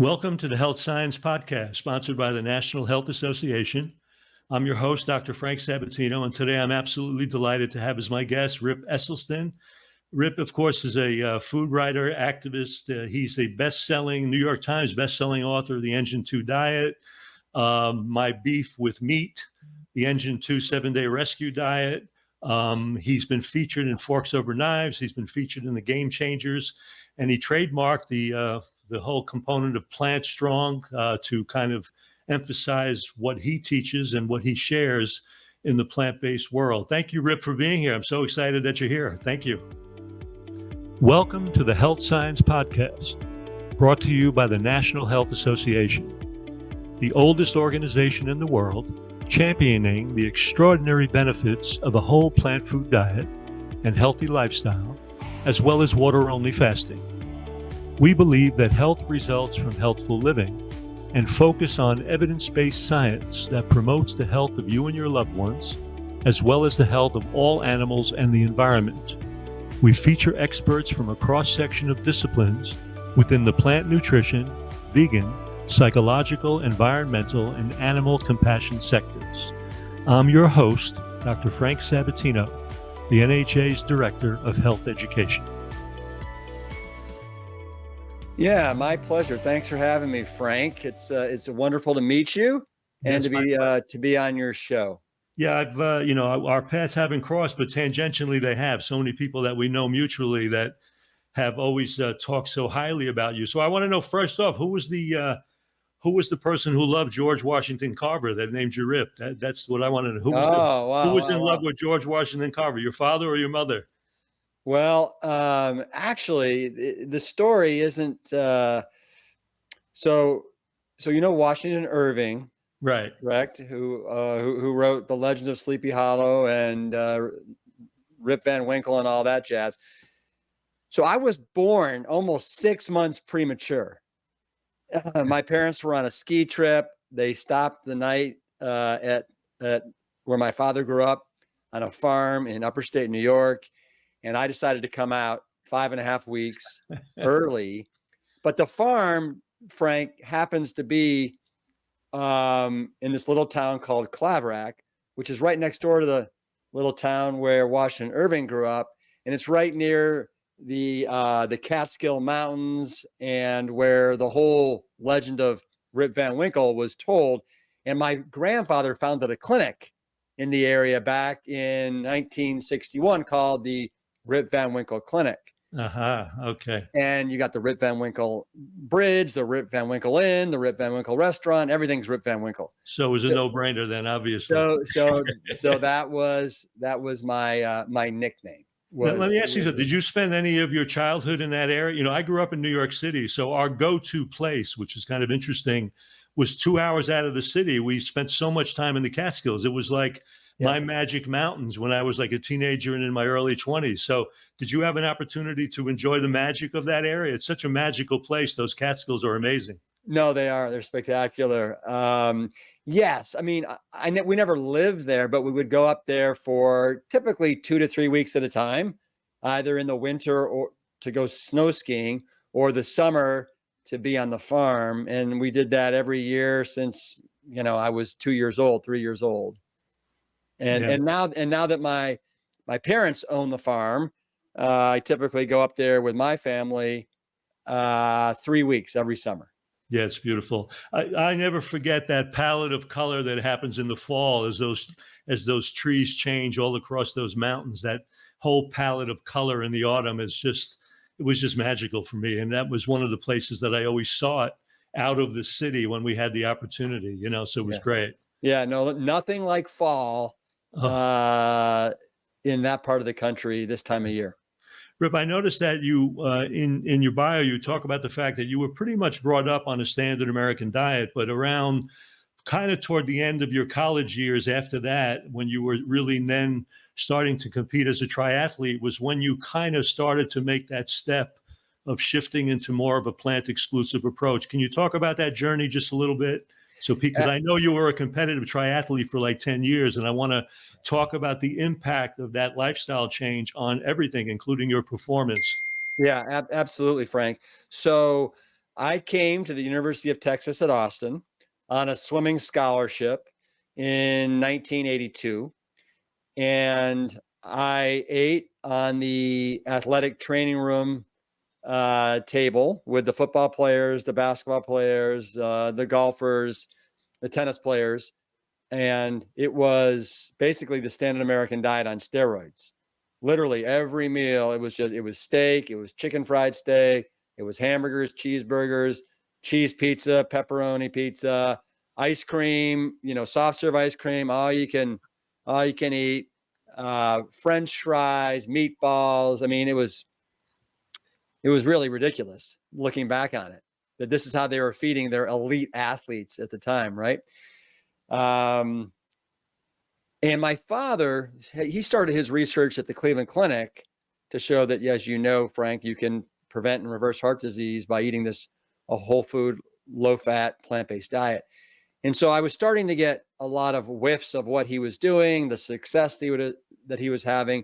Welcome to the Health Science Podcast, sponsored by the National Health Association. I'm your host, Dr. Frank Sabatino, and today I'm absolutely delighted to have as my guest Rip Esselstyn. Rip, of course, is a food writer, activist. He's a best-selling, New York Times best-selling author of The Engine 2 Diet, My Beef with Meat, The Engine 2 7-Day Rescue Diet. He's been featured in Forks Over Knives. He's been featured in The Game Changers, and he trademarked the whole component of Plant Strong to kind of emphasize what he teaches and what he shares in the plant-based world. Thank you, Rip, for being here. I'm so excited that you're here. Thank you. Welcome to the Health Science Podcast, brought to you by the National Health Association, the oldest organization in the world championing the extraordinary benefits of a whole plant food diet and healthy lifestyle, as well as water-only fasting. We believe that health results from healthful living and focus on evidence-based science that promotes the health of you and your loved ones, as well as the health of all animals and the environment. We feature experts from a cross-section of disciplines within the plant nutrition, vegan, psychological, environmental, and animal compassion sectors. I'm your host, Dr. Frank Sabatino, the NHA's Director of Health Education. Yeah, my pleasure. Thanks for having me, Frank. It's wonderful to meet you and to be on your show. Yeah, our paths haven't crossed, but tangentially they have. So many people that we know mutually that have always talked so highly about you. So I want to know, first off, who was the person who loved George Washington Carver that named you Rip? That's what I want to know. Who was in love with George Washington Carver? Your father or your mother? Well, actually, the story isn't. So Washington Irving, right? Correct. Who wrote The Legend of Sleepy Hollow and Rip Van Winkle and all that jazz. So I was born almost 6 months premature. My parents were on a ski trip. They stopped the night at where my father grew up on a farm in upstate New York. And I decided to come out 5.5 weeks early. But the farm, Frank, happens to be in this little town called Claverack, which is right next door to the little town where Washington Irving grew up. And it's right near the Catskill Mountains and where the whole legend of Rip Van Winkle was told. And my grandfather founded a clinic in the area back in 1961 called the Rip Van Winkle Clinic. Okay. And you got the Rip Van Winkle Bridge, the Rip Van Winkle Inn, the Rip Van Winkle Restaurant. Everything's Rip Van Winkle. So it was a no-brainer then, obviously. So that was my nickname. Let me ask you, did you spend any of your childhood in that area? I grew up in New York City, so our go-to place, which is kind of interesting, was 2 hours out of the city. We spent so much time in the Catskills. It was like my magic mountains when I was like a teenager and in my early 20s. So did you have an opportunity to enjoy the magic of that area? It's such a magical place. Those Catskills are amazing. No, they are. They're spectacular. Yes. I mean, we never lived there, but we would go up there for typically 2 to 3 weeks at a time, either in the winter or to go snow skiing or the summer to be on the farm. And we did that every year since, I was 3 years old. And now that my parents own the farm, I typically go up there with my family 3 weeks every summer. Yeah, it's beautiful. I never forget that palette of color that happens in the fall as those trees change all across those mountains. That whole palette of color in the autumn it was just magical for me. And that was one of the places that I always saw it out of the city when we had the opportunity, so it was great. Yeah, no, nothing like fall in that part of the country this time of year. Rip, I noticed that you, in your bio, you talk about the fact that you were pretty much brought up on a standard American diet, but around kind of toward the end of your college years after that, when you were really then starting to compete as a triathlete, was when you kind of started to make that step of shifting into more of a plant-exclusive approach. Can you talk about that journey just a little bit? So, because I know you were a competitive triathlete for like 10 years, and I want to talk about the impact of that lifestyle change on everything, including your performance. Yeah, absolutely, Frank. So I came to the University of Texas at Austin on a swimming scholarship in 1982. And I ate on the athletic training room table with the football players, the basketball players, the golfers, the tennis players. And it was basically the standard American diet on steroids. Literally every meal, it was steak, it was chicken fried steak, it was hamburgers, cheeseburgers, cheese pizza, pepperoni pizza, ice cream, soft serve ice cream, all you can eat, French fries, meatballs. I mean, it was really ridiculous looking back on it, that this is how they were feeding their elite athletes at the time, right? Um, and my father, he started his research at the Cleveland Clinic to show that, as you know, Frank, you can prevent and reverse heart disease by eating a whole food, low fat, plant-based diet. And so I was starting to get a lot of whiffs of what he was doing, the success that he was having.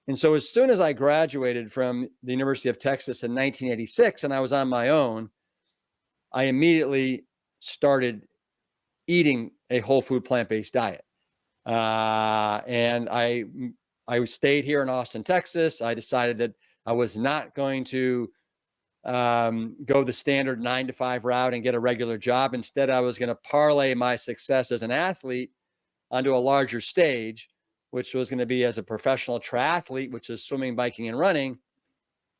And so as soon as I graduated from the University of Texas in 1986 and I was on my own, I immediately started eating a whole food plant-based diet. And I stayed here in Austin, Texas. I decided that I was not going to go the standard 9 to 5 route and get a regular job. Instead, I was going to parlay my success as an athlete onto a larger stage, which was going to be as a professional triathlete, which is swimming, biking, and running.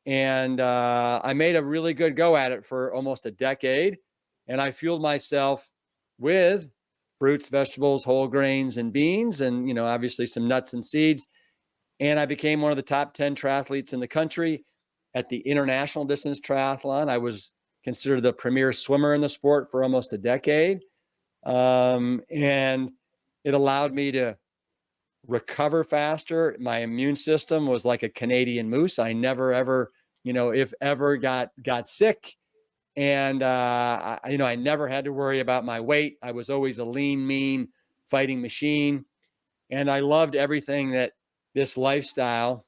And I made a really good go at it for almost a decade. And I fueled myself with fruits, vegetables, whole grains, and beans, and obviously some nuts and seeds. And I became one of the top 10 triathletes in the country at the international distance triathlon. I was considered the premier swimmer in the sport for almost a decade. And it allowed me to recover faster. My immune system was like a Canadian moose. I never, ever, if ever got sick. And, I never had to worry about my weight. I was always a lean, mean fighting machine. And I loved everything that this lifestyle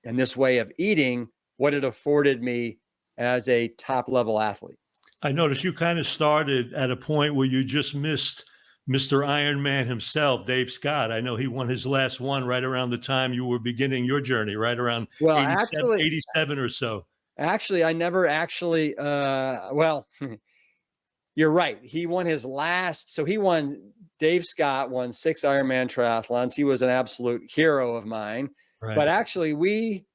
and this way of eating, what it afforded me as a top level athlete. I noticed you kind of started at a point where you just missed Mr. Ironman himself, Dave Scott. I know he won his last one right around the time you were beginning your journey, right around Well, 87 or so. Actually, I never actually, well, you're right. He won his last. So Dave Scott won 6 Ironman triathlons. He was an absolute hero of mine. Right. But actually,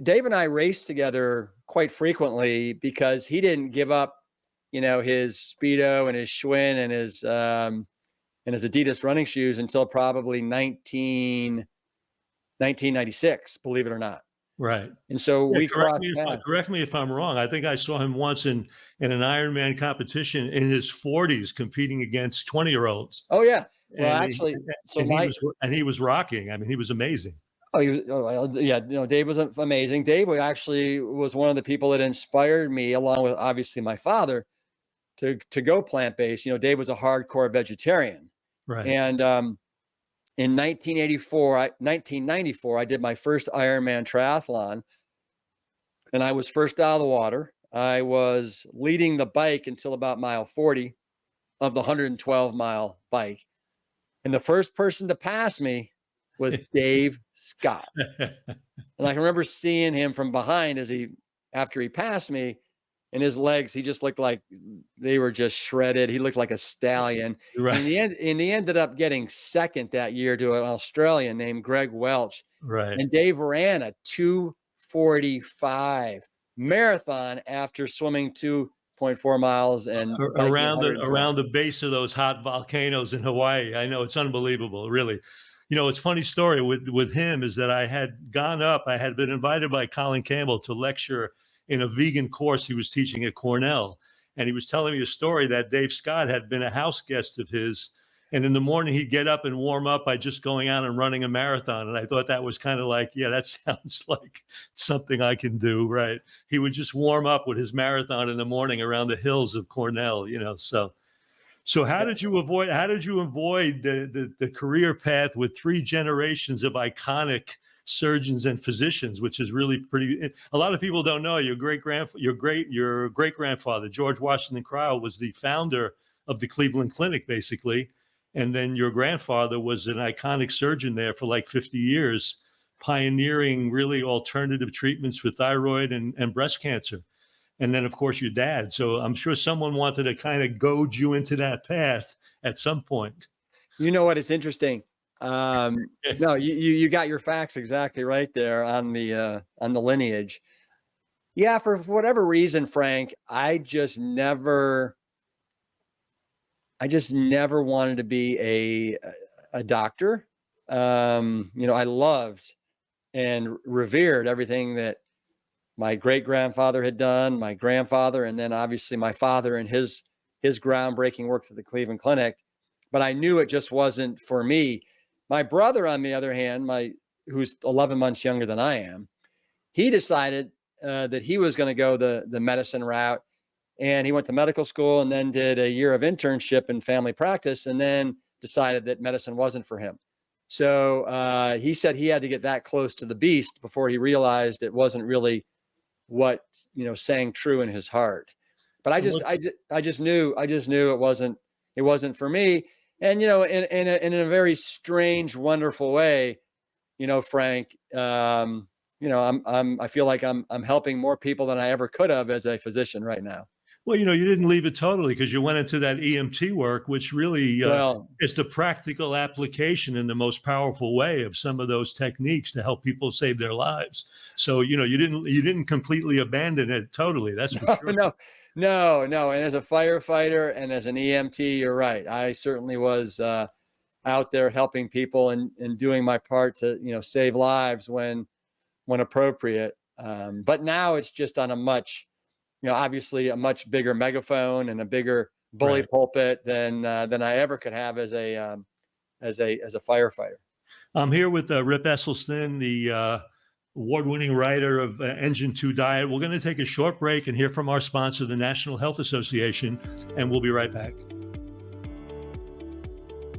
Dave and I raced together quite frequently because he didn't give up, his Speedo and his Schwinn and his Adidas running shoes until probably 1996, believe it or not. Right. And so we crossed paths. Correct me if I'm wrong. I think I saw him once in an Ironman competition in his 40s competing against 20-year-olds. Oh yeah. Well, And actually, he was rocking. I mean, he was amazing. Yeah. Dave was amazing. Dave actually was one of the people that inspired me, along with obviously my father, to go plant-based. Dave was a hardcore vegetarian. Right. And in 1994, I did my first Ironman triathlon, and I was first out of the water. I was leading the bike until about mile 40 of the 112-mile bike. And the first person to pass me was Dave Scott. And I can remember seeing him from behind after he passed me, and his legs, he just looked like they were just shredded. He looked like a stallion. Right. And he ended up getting second that year to an Australian named Greg Welch. Right. And Dave ran a 2:45 marathon after swimming 2.4 miles and around the base of those hot volcanoes in Hawaii. I know, it's unbelievable, really. It's a funny story with him is that I had been invited by Colin Campbell to lecture in a vegan course he was teaching at Cornell. And he was telling me a story that Dave Scott had been a house guest of his. And in the morning, he'd get up and warm up by just going out and running a marathon. And I thought that was kind of like, yeah, that sounds like something I can do, right? He would just warm up with his marathon in the morning around the hills of Cornell, So how did you avoid the career path with 3 generations of iconic surgeons and physicians, which is really pretty. A lot of people don't know your great grandfather, George Washington Cryle, was the founder of the Cleveland Clinic, basically. And then your grandfather was an iconic surgeon there for like 50 years, pioneering really alternative treatments for thyroid and breast cancer. And then, of course, your dad. So I'm sure someone wanted to kind of goad you into that path at some point. You know what? It's interesting. No, you got your facts exactly right there on the lineage. Yeah, for whatever reason, Frank, I just never wanted to be a doctor. I loved and revered everything that my great grandfather had done, my grandfather, and then obviously my father and his groundbreaking work at the Cleveland Clinic. But I knew it just wasn't for me. My brother, on the other hand, who's 11 months younger than I am, he decided that he was going to go the medicine route, and he went to medical school and then did a year of internship in family practice, and then decided that medicine wasn't for him. So he said he had to get that close to the beast before he realized it wasn't really what sang true in his heart. But I just knew it wasn't for me. And in a very strange, wonderful way, Frank, I feel like I'm helping more people than I ever could have as a physician right now. Well, you didn't leave it totally, because you went into that EMT work, which really is the practical application in the most powerful way of some of those techniques to help people save their lives. So, you didn't completely abandon it totally. That's for sure. No. And as a firefighter and as an EMT, you're right. I certainly was out there helping people and doing my part to, save lives when appropriate. But now it's just on a much, obviously a much bigger megaphone and a bigger bully pulpit than I ever could have as a firefighter. I'm here with Rip Esselstyn, the award-winning writer of Engine 2 Diet. We're going to take a short break and hear from our sponsor, the National Health Association, and we'll be right back.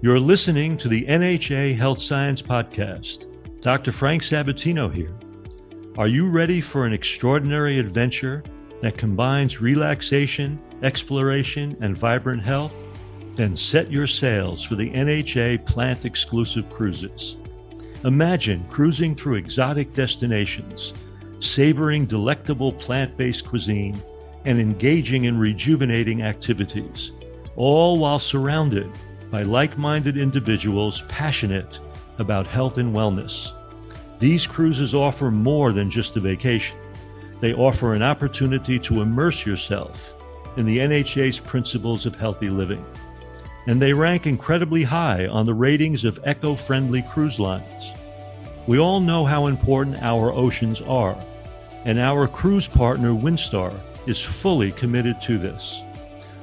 You're listening to the NHA Health Science Podcast. Dr. Frank Sabatino here. Are you ready for an extraordinary adventure that combines relaxation, exploration, and vibrant health? Then set your sails for the NHA plant-exclusive cruises. Imagine cruising through exotic destinations, savoring delectable plant-based cuisine, and engaging in rejuvenating activities, all while surrounded by like-minded individuals passionate about health and wellness. These cruises offer more than just a vacation. They offer an opportunity to immerse yourself in the NHA's principles of healthy living. And they rank incredibly high on the ratings of eco-friendly cruise lines. We all know how important our oceans are, and our cruise partner, Windstar, is fully committed to this.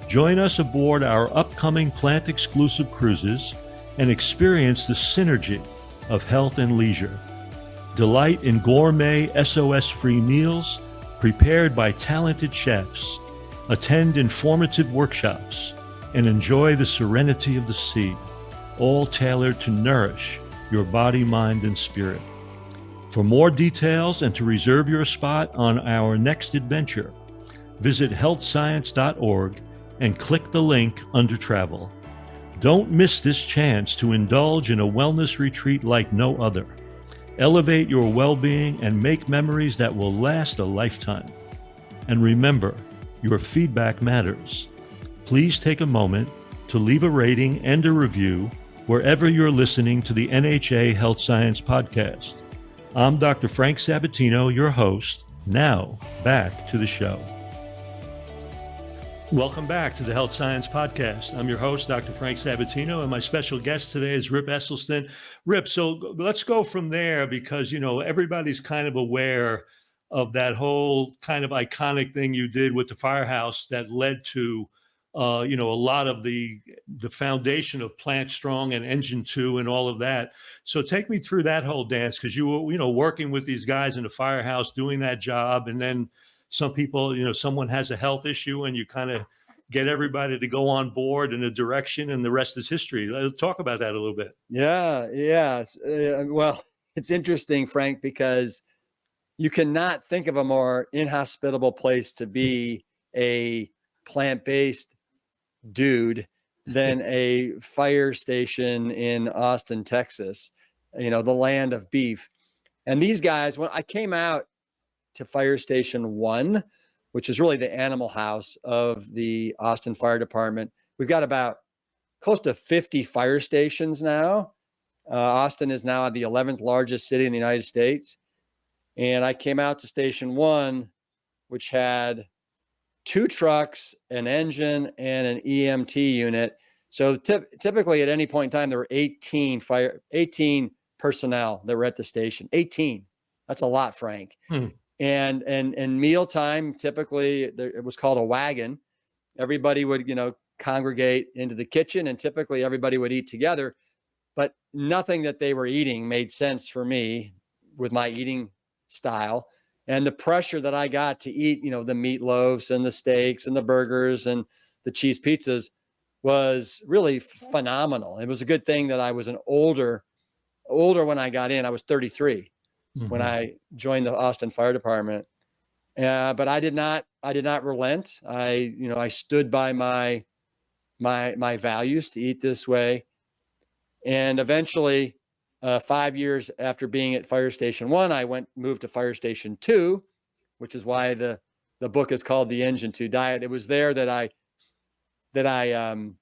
Join us aboard our upcoming plant-exclusive cruises and experience the synergy of health and leisure. Delight in gourmet SOS-free meals prepared by talented chefs, attend informative workshops, and enjoy the serenity of the sea, all tailored to nourish your body, mind, and spirit. For more details and to reserve your spot on our next adventure, visit healthscience.org and click the link under Travel. Don't miss this chance to indulge in a wellness retreat like no other. Elevate your well-being and make memories that will last a lifetime. And remember, your feedback matters. Please take a moment to leave a rating and a review wherever you're listening to the NHA Health Science Podcast. I'm Dr. Frank Sabatino, your host. Now, back to the show. Welcome back to the Health Science Podcast. I'm your host, Dr. Frank Sabatino, and my special guest today is Rip Esselstyn. Rip, so let's go from there, because, everybody's kind of aware of that whole kind of iconic thing you did with the firehouse that led to, a lot of the foundation of Plant Strong and Engine 2 and all of that. So take me through that whole dance, because you were, working with these guys in the firehouse, doing that job, and then some people, someone has a health issue and you kind of get everybody to go on board in a direction, and the rest is history. Let's talk about that a little bit. Yeah. Well, it's interesting, Frank, because you cannot think of a more inhospitable place to be a plant-based dude than a fire station in Austin, Texas, the land of beef. And these guys, when I came out to Fire Station 1, which is really the animal house of the Austin Fire Department, we've got about close to 50 fire stations now. Austin is now the 11th largest city in the United States. And I came out to Station 1, which had 2 trucks, an engine, and an EMT unit. So typically at any point in time, there were 18 personnel that were at the station. 18. That's a lot, Frank. Hmm. And mealtime, typically it was called a wagon. Everybody would, congregate into the kitchen, and typically everybody would eat together, but nothing that they were eating made sense for me with my eating style. And the pressure that I got to eat, the meatloaves and the steaks and the burgers and the cheese pizzas was really phenomenal. It was a good thing that I was an older when I got in. I was 33 when I joined the Austin Fire Department. But I did not relent. I stood by my values to eat this way. And eventually, 5 years after being at Fire Station 1, I moved to Fire Station 2, which is why the book is called The Engine 2 Diet. It was there that I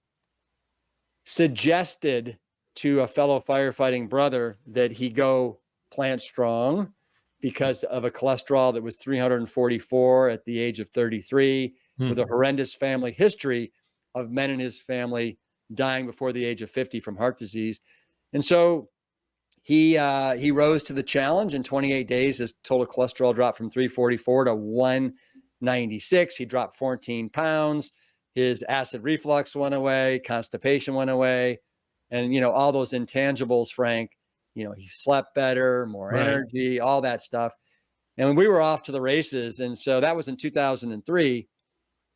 suggested to a fellow firefighting brother that he go plant strong because of a cholesterol that was 344 at the age of 33, with a horrendous family history of men in his family dying before the age of 50 from heart disease. And so he rose to the challenge. In 28 days, his total cholesterol dropped from 344 to 196. He dropped 14 pounds. His acid reflux went away, constipation went away, and all those intangibles, Frank. He slept better, more energy, all that stuff. And we were off to the races. And so that was in 2003.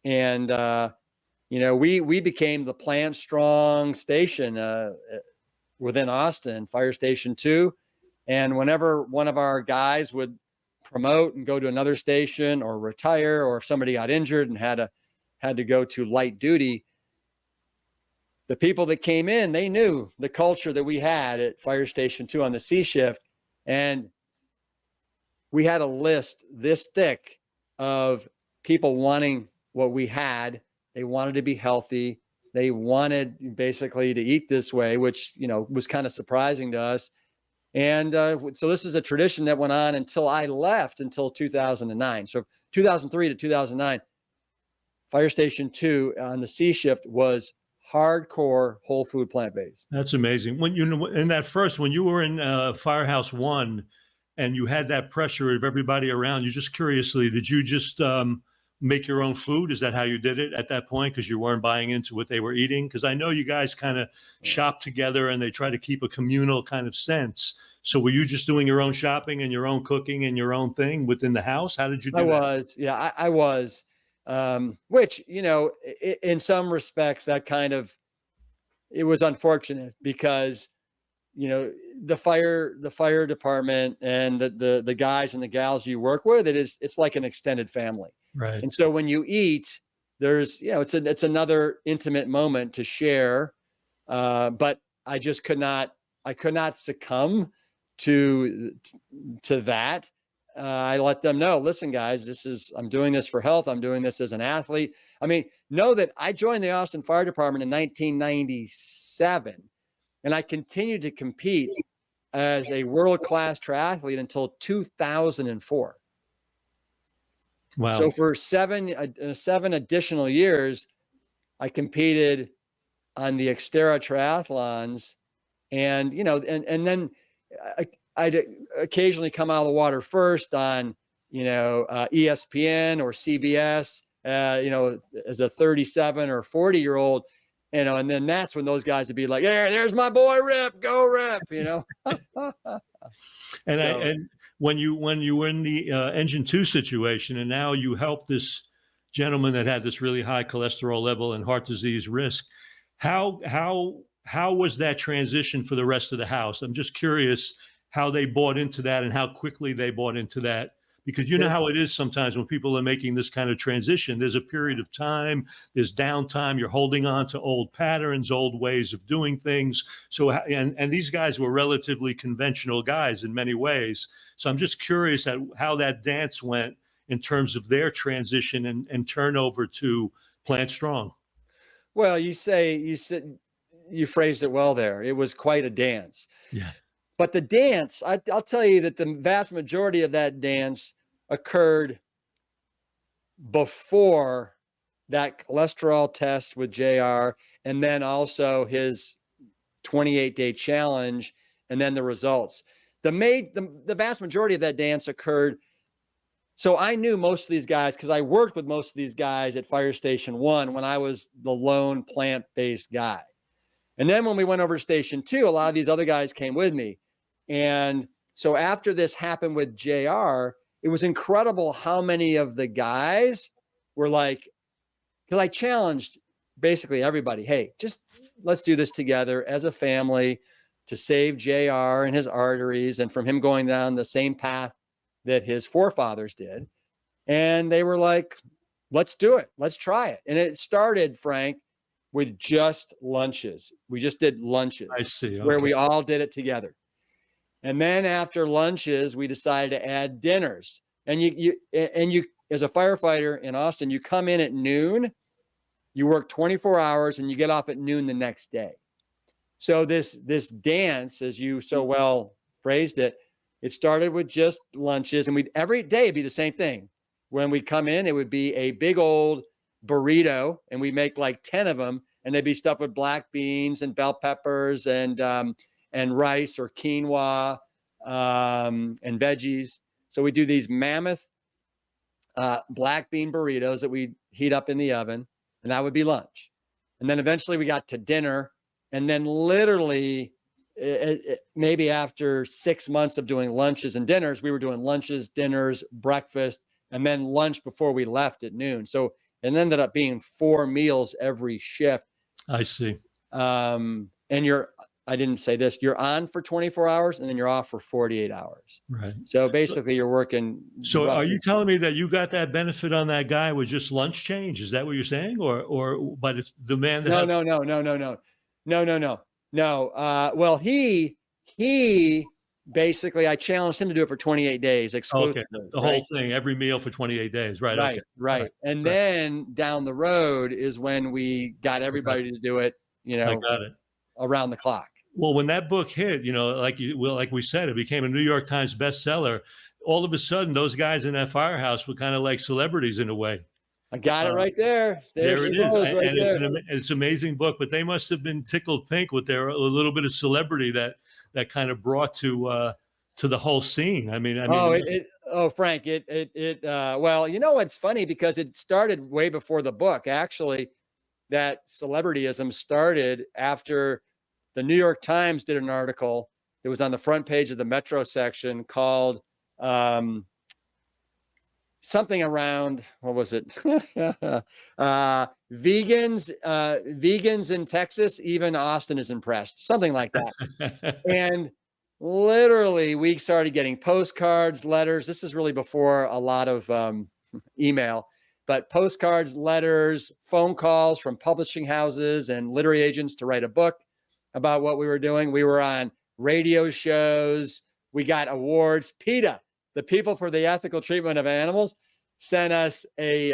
And we became the plant strong station within Austin, Fire Station 2. And whenever one of our guys would promote and go to another station or retire, or if somebody got injured and had to go to light duty, the people that came in, they knew the culture that we had at Fire Station 2 on the C shift. And we had a list this thick of people wanting what we had. They wanted to be healthy. They wanted basically to eat this way, which, was kind of surprising to us. And so this is a tradition that went on until I left, until 2009. So 2003 to 2009, Fire Station 2 on the C shift was hardcore whole food plant-based. That's amazing. When when you were in Firehouse 1 and you had that pressure of everybody around you, just curiously, did you just make your own food? Is that how you did it at that point? Because you weren't buying into what they were eating? Because I know you guys kind of shop together and they try to keep a communal kind of sense. So were you just doing your own shopping and your own cooking and your own thing within the house? How did you do that? I was. Which, in some respects, that it was unfortunate because, the fire department and the guys and the gals you work with, it's like an extended family. Right. And so when you eat, there's, it's another intimate moment to share. But I just could not succumb to that. I let them know, listen, guys, I'm doing this for health. I'm doing this as an athlete. I mean, know that I joined the Austin Fire Department in 1997, and I continued to compete as a world-class triathlete until 2004. Wow. So for seven additional years, I competed on the Xterra triathlons, and, and then I'd occasionally come out of the water first on, ESPN or CBS, as a 37 or 40-year-old, and then that's when those guys would be like, "Yeah, there's my boy Rip, go Rip," And when you were in the Engine 2 situation, and now you help this gentleman that had this really high cholesterol level and heart disease risk, how was that transition for the rest of the house? I'm just curious. how they bought into that and how quickly they bought into that. Because you know how it is sometimes when people are making this kind of transition, there's a period of time, there's downtime, you're holding on to old patterns, old ways of doing things. So, and these guys were relatively conventional guys in many ways. So I'm just curious at how that dance went in terms of their transition and turnover to Plant Strong. Well, you phrased it well there. It was quite a dance. Yeah, But the dance, I'll tell you that the vast majority of that dance occurred before that cholesterol test with JR, and then also his 28-day challenge, and then the results. The vast majority of that dance occurred. So I knew most of these guys because I worked with most of these guys at Fire Station 1 when I was the lone plant-based guy. And then when we went over to Station 2, a lot of these other guys came with me. And so after this happened with JR, it was incredible how many of the guys were like, because I challenged basically everybody, hey, just let's do this together as a family to save JR and his arteries and from him going down the same path that his forefathers did. And they were like, let's do it. Let's try it. And it started, Frank, with just lunches. We just did lunches. I see. Where Okay. we all did it together. And then after lunches, we decided to add dinners. And you as a firefighter in Austin, you come in at noon, you work 24 hours, and you get off at noon the next day. So this dance, as you so well phrased it, it started with just lunches, and we'd every day it'd be the same thing. When we come in, it would be a big old burrito, and we make like 10 of them, and they'd be stuffed with black beans and bell peppers and rice or quinoa and veggies. So we do these mammoth black bean burritos that we heat up in the oven, and that would be lunch. And then eventually we got to dinner, and then literally maybe after 6 months of doing lunches and dinners, we were doing lunches, dinners, breakfast, and then lunch before we left at noon. So it ended up being 4 meals every shift. I see. And I didn't say this, you're on for 24 hours and then you're off for 48 hours. Right. So basically you're working. So are you telling me that you got that benefit on that guy with just lunch change? Is that what you're saying? Or but it's the man that No. Well, he basically, I challenged him to do it for 28 days exclusively. Okay, the whole thing, every meal for 28 days. Right. Okay. Right. And then down the road is when we got everybody to do it, I got it. around the clock. Well, when that book hit, like we said, it became a New York Times bestseller. All of a sudden, those guys in that firehouse were kind of like celebrities in a way. I got it right there. There it is. Right And there. it's an amazing book, but they must have been tickled pink with their a little bit of celebrity that kind of brought to the whole scene. I mean, Frank, well, it's funny because it started way before the book. Actually, that celebrityism started after the New York Times did an article that was on the front page of the Metro section called something around, what was it? Vegans in Texas, even Austin is impressed, something like that. And literally we started getting postcards, letters. This is really before a lot of email, but postcards, letters, phone calls from publishing houses and literary agents to write a book about what we were doing. We were on radio shows. We got awards. PETA, the People for the Ethical Treatment of Animals, sent us a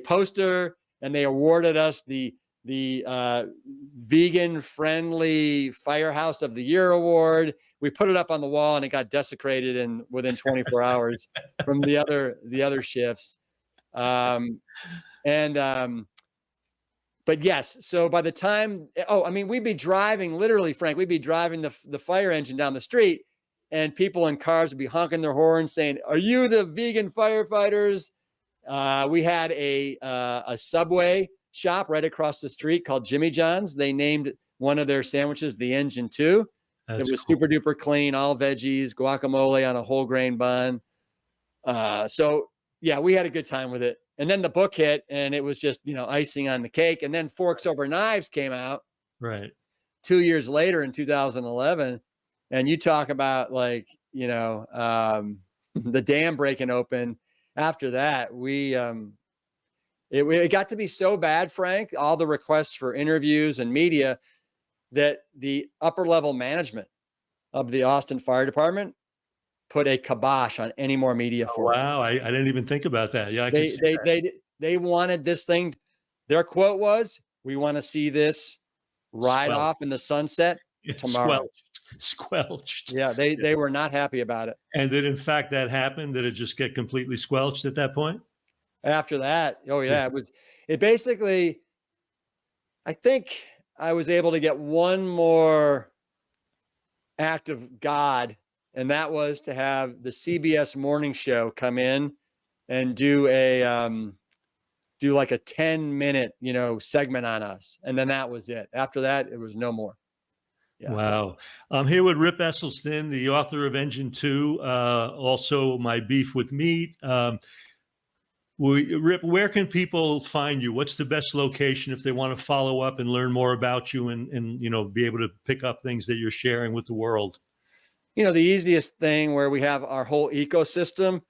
poster, and they awarded us the vegan friendly Firehouse of the Year award. We put it up on the wall, and it got desecrated within 24 hours from the other shifts. But yes, so by the time, we'd be driving, literally, Frank, we'd be driving the fire engine down the street, and people in cars would be honking their horns saying, "Are you the vegan firefighters?" We had a Subway shop right across the street called Jimmy John's. They named one of their sandwiches the Engine 2. It was cool. Super duper clean, all veggies, guacamole on a whole grain bun. So yeah, we had a good time with it. And then the book hit, and it was just, icing on the cake. And then Forks Over Knives came out. Right. 2 years later in 2011. And you talk about like, the dam breaking open. After that, it got to be so bad, Frank, all the requests for interviews and media, that the upper level management of the Austin Fire Department put a kibosh on any more media Oh, for us. wow. I didn't even think about that. Yeah, I can They see they that. they wanted this thing. Their quote was, "We want to see this ride Squelched. off in the sunset Yeah, tomorrow." squelched. Squelched. Yeah, they Yeah. they were not happy about it. And did in fact that happen? Did it just get completely squelched at that point? After that, oh Yeah. yeah, it basically, I think I was able to get one more act of God, and that was to have the CBS morning show come in and do like a 10-minute, segment on us. And then that was it. After that, it was no more. Yeah. Wow. I'm here with Rip Esselstyn, the author of Engine 2, also My Beef with Meat. Rip, where can people find you? What's the best location if they want to follow up and learn more about you and be able to pick up things that you're sharing with the world? The easiest thing, where we have our whole ecosystem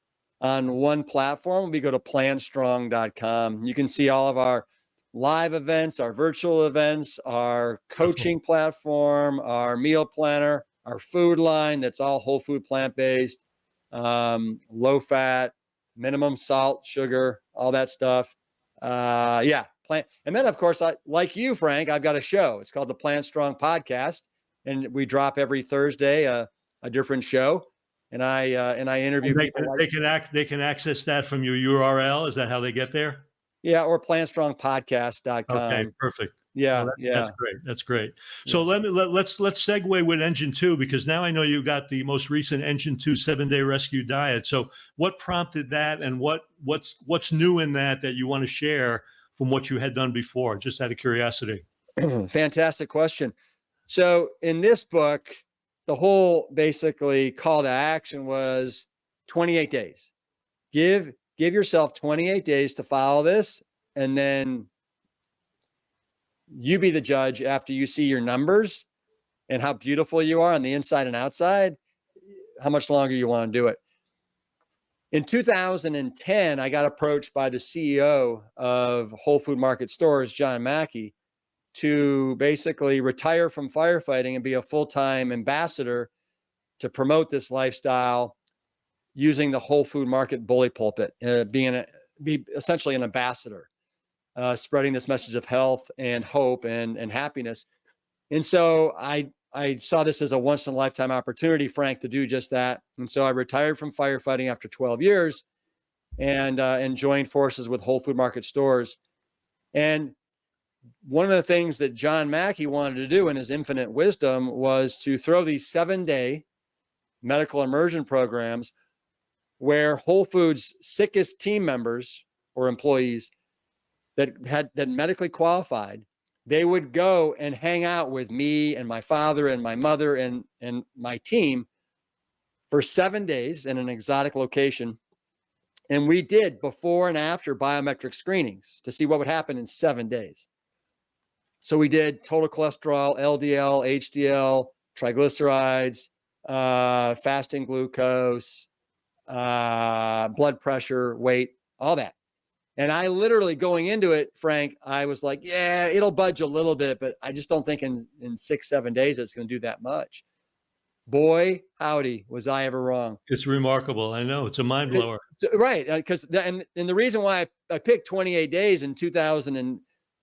on one platform, we go to planstrong.com. You can see all of our live events, our virtual events, our Wonderful. coaching platform, our meal planner, our food line that's all whole food, plant-based, low fat, minimum salt, sugar, all that stuff. Yeah, plant. And then of course, like you, Frank, I've got a show. It's called the Plant Strong Podcast, and we drop every Thursday a different show, and I interview And people like, they can access that from your URL. Is that how they get there? yeah, or Okay, plantstrongpodcast.com. perfect. Well, Yeah, that's yeah, great. That's great. So yeah. let's segue with Engine 2, because now I know you got the most recent Engine 2 7-day rescue diet. So what prompted that, and what's new in that you want to share from what you had done before, just out of curiosity? Fantastic question. So in this book, the whole basically call to action was 28 days. Give yourself 28 days to follow this, and then you be the judge after you see your numbers and how beautiful you are on the inside and outside, how much longer you want to do it. In 2010, I got approached by the CEO of Whole Food Market Stores, John Mackey, to basically retire from firefighting and be a full-time ambassador to promote this lifestyle using the Whole Food Market bully pulpit, be essentially an ambassador, spreading this message of health and hope and happiness. And so I saw this as a once in a lifetime opportunity, Frank, to do just that. And so I retired from firefighting after 12 years and joined forces with Whole Food Market Stores. And one of the things that John Mackey wanted to do in his infinite wisdom was to throw these 7-day medical immersion programs where Whole Foods' sickest team members or employees that medically qualified, they would go and hang out with me and my father and my mother and my team for 7 days in an exotic location. And we did before and after biometric screenings to see what would happen in 7 days. So we did total cholesterol, LDL, HDL, triglycerides, fasting glucose, blood pressure, weight, all that. And I literally, going into it, Frank, I was like, yeah, it'll budge a little bit, but I just don't think in 6-7 days it's going to do that much. Boy, howdy, was I ever wrong. It's remarkable. I know, it's a mind blower. Right. Because and the reason why I picked 28 days in 2000 and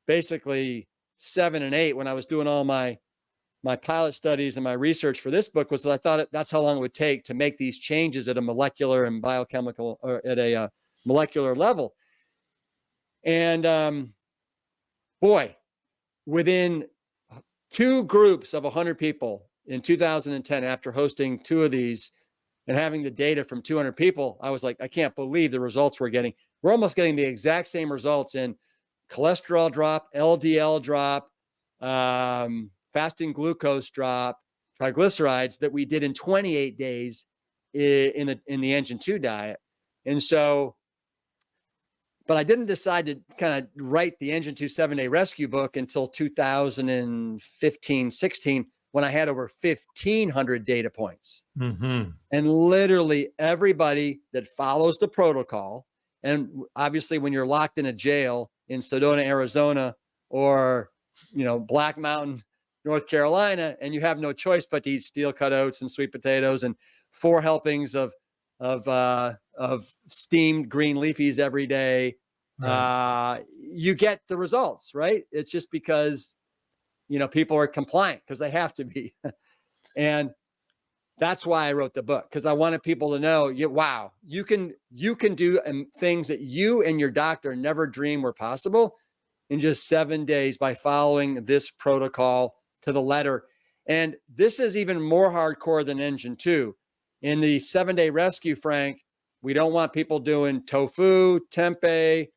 basically 7 and 8, when I was doing all my pilot studies and my research for this book, was I thought that's how long it would take to make these changes at a molecular and biochemical, or at a molecular level. And boy, within 2 groups of 100 people in 2010, after hosting 2 of these and having the data from 200 people, I was like, I can't believe the results we're getting. We're almost getting the exact same results in cholesterol drop, LDL drop, fasting glucose drop, triglycerides that we did in 28 days in the Engine 2 diet. And so, but I didn't decide to kind of write the Engine 2 7-day rescue book until 2015, 16, when I had over 1,500 data points. Mm-hmm. And literally everybody that follows the protocol, and obviously when you're locked in a jail in Sedona, Arizona, or, Black Mountain, North Carolina, and you have no choice but to eat steel cut oats and sweet potatoes and 4 helpings of steamed green leafies every day, Right. you get the results, right? It's just because, people are compliant because they have to be. And that's why I wrote the book, because I wanted people to know, wow, you can do things that you and your doctor never dreamed were possible in just 7 days by following this protocol to the letter. And this is even more hardcore than Engine 2. In the 7-day rescue, Frank, we don't want people doing tofu, tempeh,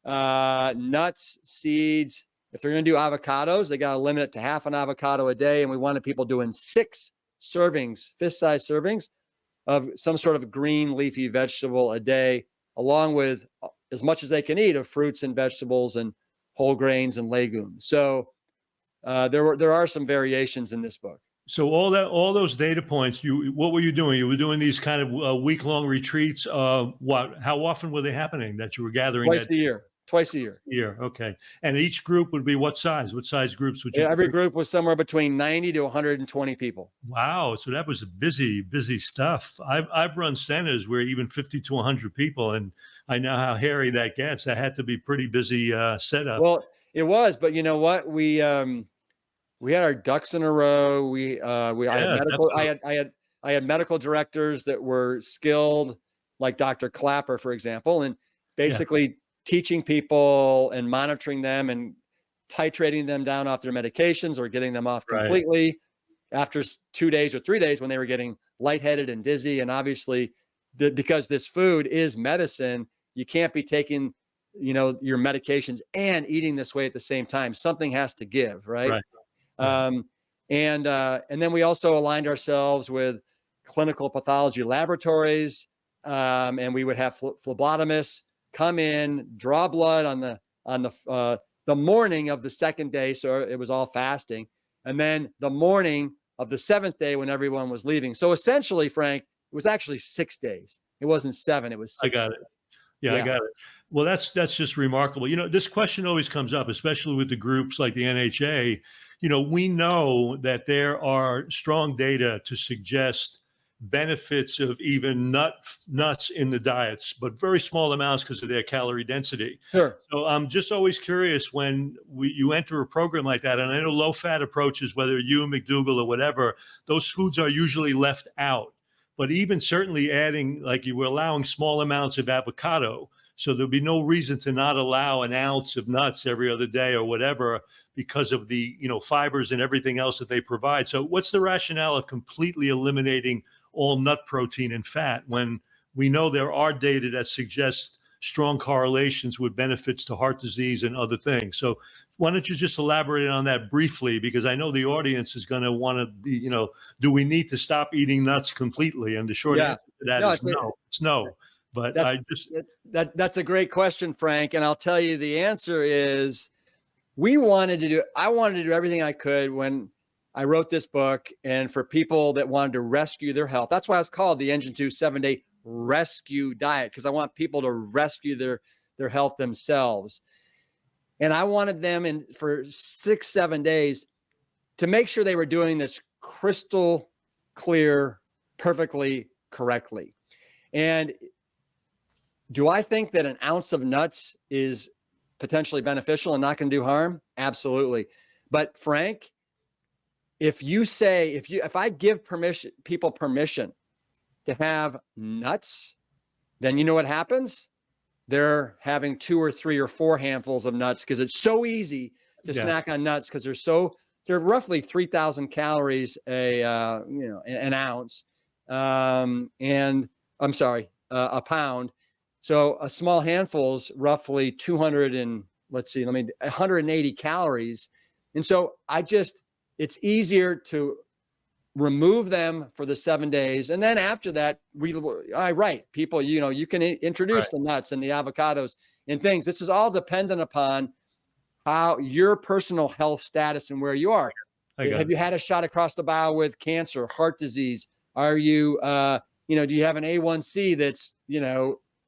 nuts, seeds. If they're going to do avocados, they got to limit it to half an avocado a day. And we wanted people doing 6 servings, fist-sized servings of some sort of green leafy vegetable a day, along with as much as they can eat of fruits and vegetables and whole grains and legumes. So there are some variations in this book. So all those data points, what were you doing? You were doing these kind of week-long retreats. How often were they happening that you were gathering Twice that a year. Twice a year. year? Okay. And each group would be what size? What size groups would you? Every group was somewhere between 90 to 120 people. Wow. So that was a busy stuff. I've run centers where even 50 to 100 people, and I know how hairy that gets. That had to be pretty busy setup. Well, it was, but you know what? We had our ducks in a row. I had Yeah, medical. I had medical directors that were skilled, like Dr. Clapper, for example, and yeah, basically teaching people and monitoring them and titrating them down off their medications or getting them off right. completely after 2 days or 3 days when they were getting lightheaded and dizzy. And obviously, because this food is medicine, you can't be taking, your medications and eating this way at the same time. Something has to give, right? Right. Right. And then we also aligned ourselves with clinical pathology laboratories, and we would have phlebotomists come in, draw blood on the morning of the 2nd day, so it was all fasting, and then the morning of the 7th day when everyone was leaving. So essentially, Frank, it was actually 6 days. It wasn't 7; it was 6 I got days. it. Yeah, I got it. Well, that's just remarkable. This question always comes up, especially with the groups like the NHA. We know that there are strong data to suggest benefits of even nuts in the diets, but very small amounts because of their calorie density. Sure. So I'm just always curious when you enter a program like that, and I know low-fat approaches, whether you, McDougall, or whatever, those foods are usually left out. But even certainly adding, like you were allowing small amounts of avocado, so there'll be no reason to not allow an ounce of nuts every other day or whatever because of the fibers and everything else that they provide. So what's the rationale of completely eliminating all nut protein and fat when we know there are data that suggest strong correlations with benefits to heart disease and other things? So why don't you just elaborate on that briefly? Because I know the audience is going to want to be, do we need to stop eating nuts completely? And the short answer to that is no. It's no. But that's a great question, Frank. And I'll tell you the answer is I wanted to do everything I could when I wrote this book, and for people that wanted to rescue their health. That's why it's called the Engine 2 7-day rescue diet, because I want people to rescue their health themselves. And I wanted them for 6-7 days to make sure they were doing this crystal clear, perfectly correctly. And do I think that an ounce of nuts is potentially beneficial and not going to do harm? Absolutely. But Frank, if I give people permission to have nuts, then you know what happens? They're having 2 or 3 or 4 handfuls of nuts because it's so easy to snack on nuts because they're roughly 3,000 calories an ounce, and I'm sorry, a pound. So a small handful is roughly 180 calories. And so it's easier to remove them for the 7 days. And then after that, people, you can introduce the nuts and the avocados and things. This is all dependent upon how your personal health status and where you are. I got Have it. you had a shot across the bow with cancer, heart disease? Are you, do you have an A1C that's,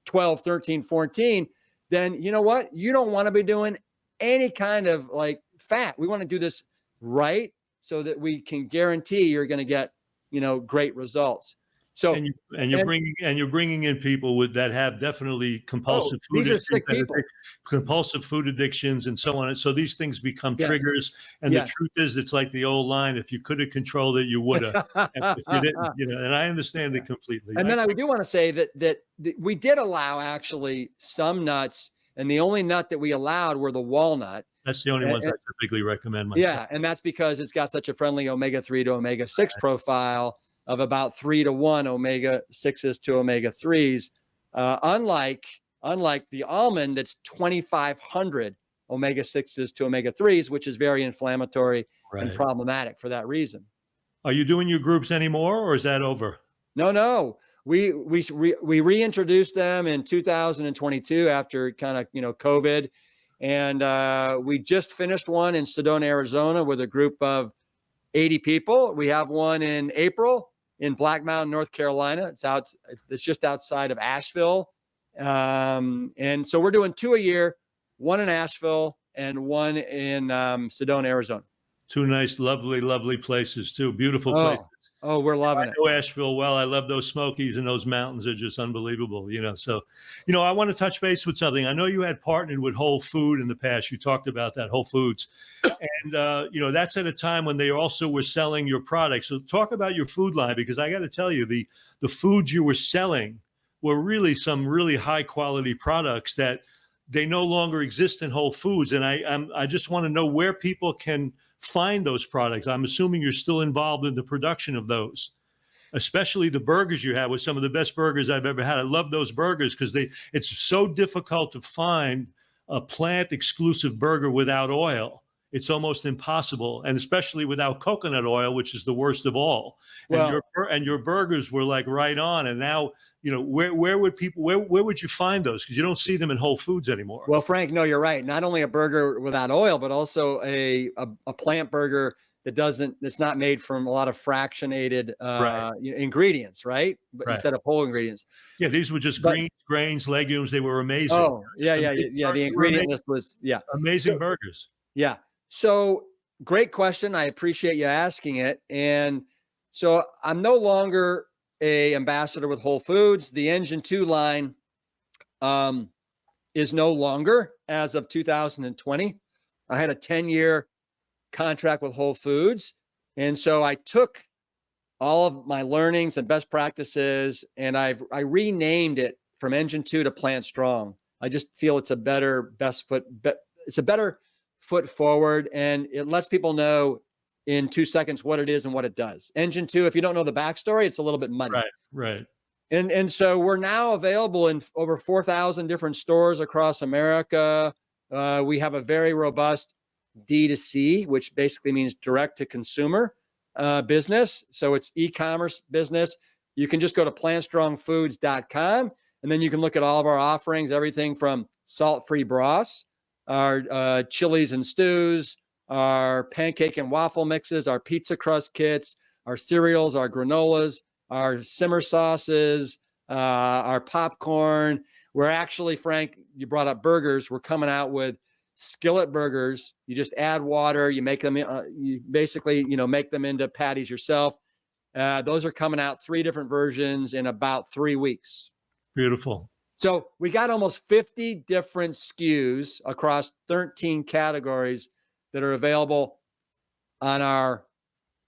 12, 13, 14? Then you know what? You don't want to be doing any kind of like fat. We want to do this right so that we can guarantee you're going to get, great results. So, And you're bringing in people with that have definitely oh, compulsive food these are issues, sick people. compulsive food addictions, and so on. And so these things become Yes. triggers. And the Yes. truth is, it's like the old line: if you could have controlled it, you would have. And if you didn't, and I understand it completely. And then I do want to say that we did allow actually some nuts, and the only nut that we allowed were the walnut. That's the only ones I typically recommend myself. Yeah, and that's because it's got such a friendly omega-3 to omega-6 profile of about 3 to 1 omega-6s to omega-3s, unlike the almond that's 2,500 omega-6s to omega-3s, which is very inflammatory and Right. problematic for that reason. Are you doing your groups anymore, or is that over? No. We reintroduced them in 2022 after kind of COVID, and we just finished one in Sedona, Arizona, with a group of 80 people. We have one in April in Black Mountain, North Carolina. It's just outside of Asheville, and so we're doing 2 a year, one in Asheville and one in Sedona, Arizona. Two nice, lovely, lovely places too. Beautiful places. Oh, we're loving it. I know Asheville well. I love those Smokies, and those mountains are just unbelievable, So, I want to touch base with something. I know you had partnered with Whole Food in the past. You talked about that, Whole Foods. And, that's at a time when they also were selling your products. So talk about your food line, because I got to tell you, the foods you were selling were really some really high quality products that they no longer exist in Whole Foods. And I just want to know where people can find those products. I'm assuming you're still involved in the production of those, especially the burgers you have, with some of the best burgers I've ever had. I love those burgers because it's so difficult to find a plant exclusive burger without oil. It's almost impossible, and especially without coconut oil, which is the worst of all. Well, And your burgers were like right on. And now, where would you find those? Because you don't see them in Whole Foods anymore. Well, Frank, no, you're right. Not only a burger without oil, but also a plant burger that's not made from a lot of fractionated Right. ingredients, right? But Right. instead of whole ingredients. Yeah, these were just But grains, legumes. They were amazing. oh, yeah. Amazing The burgers. ingredient list was Amazing So, burgers. yeah. So great question. I appreciate you asking it. And so I'm no longer a ambassador with Whole Foods. The Engine 2 line is no longer as of 2020. I had a 10-year contract with Whole Foods. And so I took all of my learnings and best practices, and I renamed it from Engine 2 to Plant Strong. I just feel it's a better foot forward, and it lets people know in 2 seconds what it is and what it does. Engine 2, if you don't know the backstory, it's a little bit muddy. Right. And so we're now available in over 4,000 different stores across America. We have a very robust D2C, which basically means direct to consumer business. So it's e-commerce business. You can just go to plantstrongfoods.com, and then you can look at all of our offerings, everything from salt-free broths, our chilies and stews, our pancake and waffle mixes, our pizza crust kits, our cereals, our granolas, our simmer sauces, our popcorn. We're actually, Frank, you brought up burgers. We're coming out with skillet burgers. You just add water. You make them. You basically, make them into patties yourself. Those are coming out 3 different versions in about 3 weeks. Beautiful. So we got almost 50 different SKUs across 13 categories that are available on our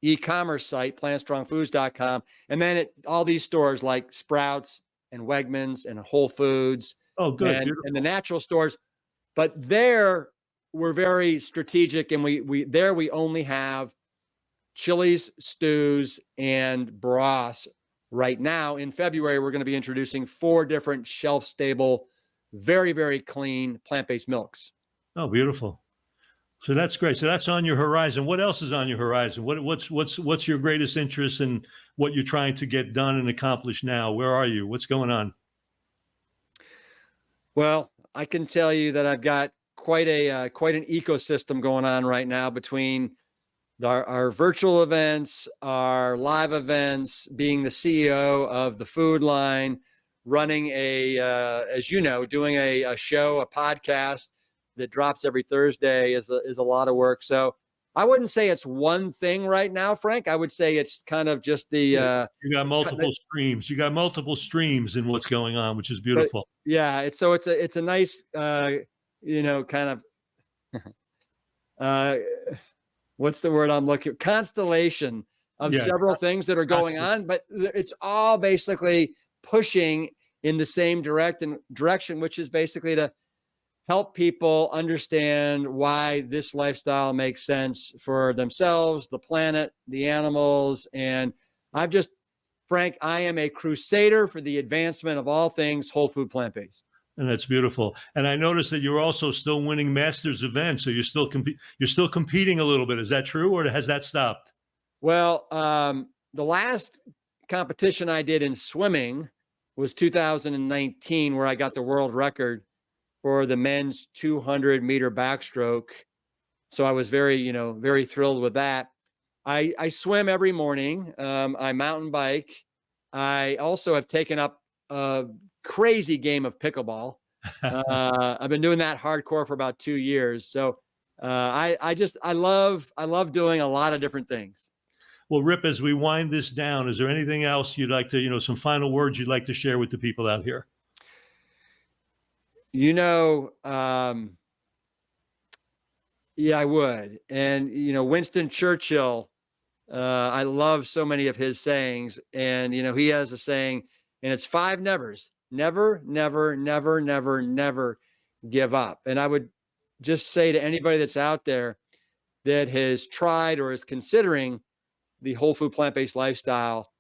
e-commerce site, plantstrongfoods.com. And then at all these stores like Sprouts and Wegmans and Whole Foods Oh, good. and the natural stores. But there we're very strategic, and we only have chilies, stews, and broths. Right now in February, we're going to be introducing 4 different shelf-stable, very, very clean plant-based milks. Oh, beautiful. So that's great. So that's on your horizon. What else is on your horizon? What's your greatest interest in what you're trying to get done and accomplish now? Where are you? What's going on? Well, I can tell you that I've got quite an ecosystem going on right now between our virtual events, our live events, being the CEO of the food line, running as you know, doing a show, a podcast that drops every Thursday is a lot of work. So I wouldn't say it's one thing right now, Frank. I would say it's kind of just the, you got multiple streams. You got multiple streams in what's going on, which is beautiful. Yeah. It's a nice, kind of, what's the word I'm looking? Constellation of several things that are going on, but it's all basically pushing in the same direction, which is basically to help people understand why this lifestyle makes sense for themselves, the planet, the animals. And Frank, I am a crusader for the advancement of all things whole food plant-based. And that's beautiful. And I noticed that you're also still winning Masters events. So you're still competing a little bit. Is that true, or has that stopped? Well, the last competition I did in swimming was 2019, where I got the world record for the men's 200-meter backstroke. So I was very thrilled with that. I swim every morning. I mountain bike. I also have taken up a crazy game of pickleball. I've been doing that hardcore for about 2 years. So I love doing a lot of different things. Well, Rip, as we wind this down, is there anything else you'd like to, some final words you'd like to share with the people out here? Yeah, I would. And, Winston Churchill, I love so many of his sayings. And, he has a saying, and it's 5 nevers: never, never, never, never, never give up. And I would just say to anybody that's out there that has tried or is considering the whole food plant-based lifestyle,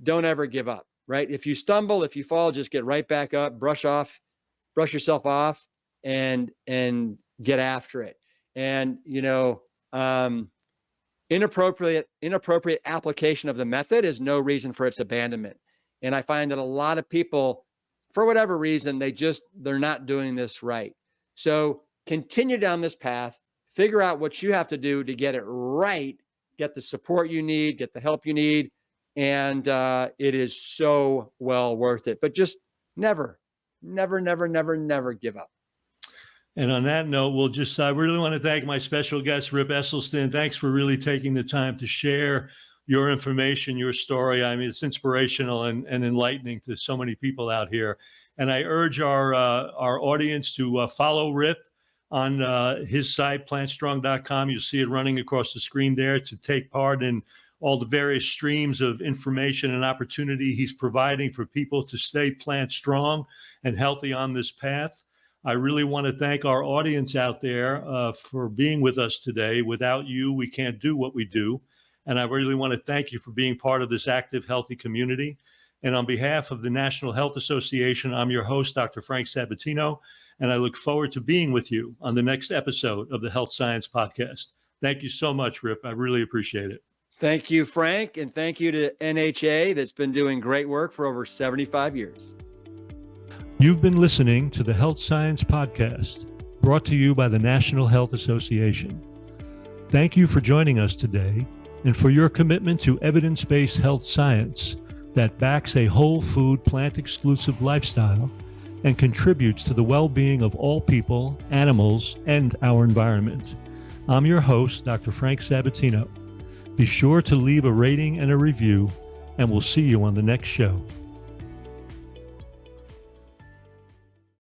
don't ever give up, right? If you stumble, if you fall, just get right back up, brush yourself off and get after it. And, inappropriate application of the method is no reason for its abandonment. And I find that a lot of people, for whatever reason, they're not doing this right. So continue down this path, figure out what you have to do to get it right, get the support you need, get the help you need. And it is so well worth it. But just never, never, never, never, never give up. And on that note, I really want to thank my special guest, Rip Esselstyn. Thanks for really taking the time to share your information, your story. I mean, it's inspirational and enlightening to so many people out here. And I urge our audience to follow Rip on his site, plantstrong.com. You'll see it running across the screen there, to take part in all the various streams of information and opportunity he's providing for people to stay plant strong and healthy on this path. I really want to thank our audience out there for being with us today. Without you, we can't do what we do. And I really want to thank you for being part of this active, healthy community. And on behalf of the National Health Association, I'm your host, Dr. Frank Sabatino, and I look forward to being with you on the next episode of the Health Science Podcast. Thank you so much, Rip. I really appreciate it. Thank you, Frank, and thank you to NHA that's been doing great work for over 75 years. You've been listening to the Health Science Podcast, brought to you by the National Health Association. Thank you for joining us today and for your commitment to evidence-based health science that backs a whole food, plant-exclusive lifestyle and contributes to the well-being of all people, animals, and our environment. I'm your host, Dr. Frank Sabatino. Be sure to leave a rating and a review, and we'll see you on the next show.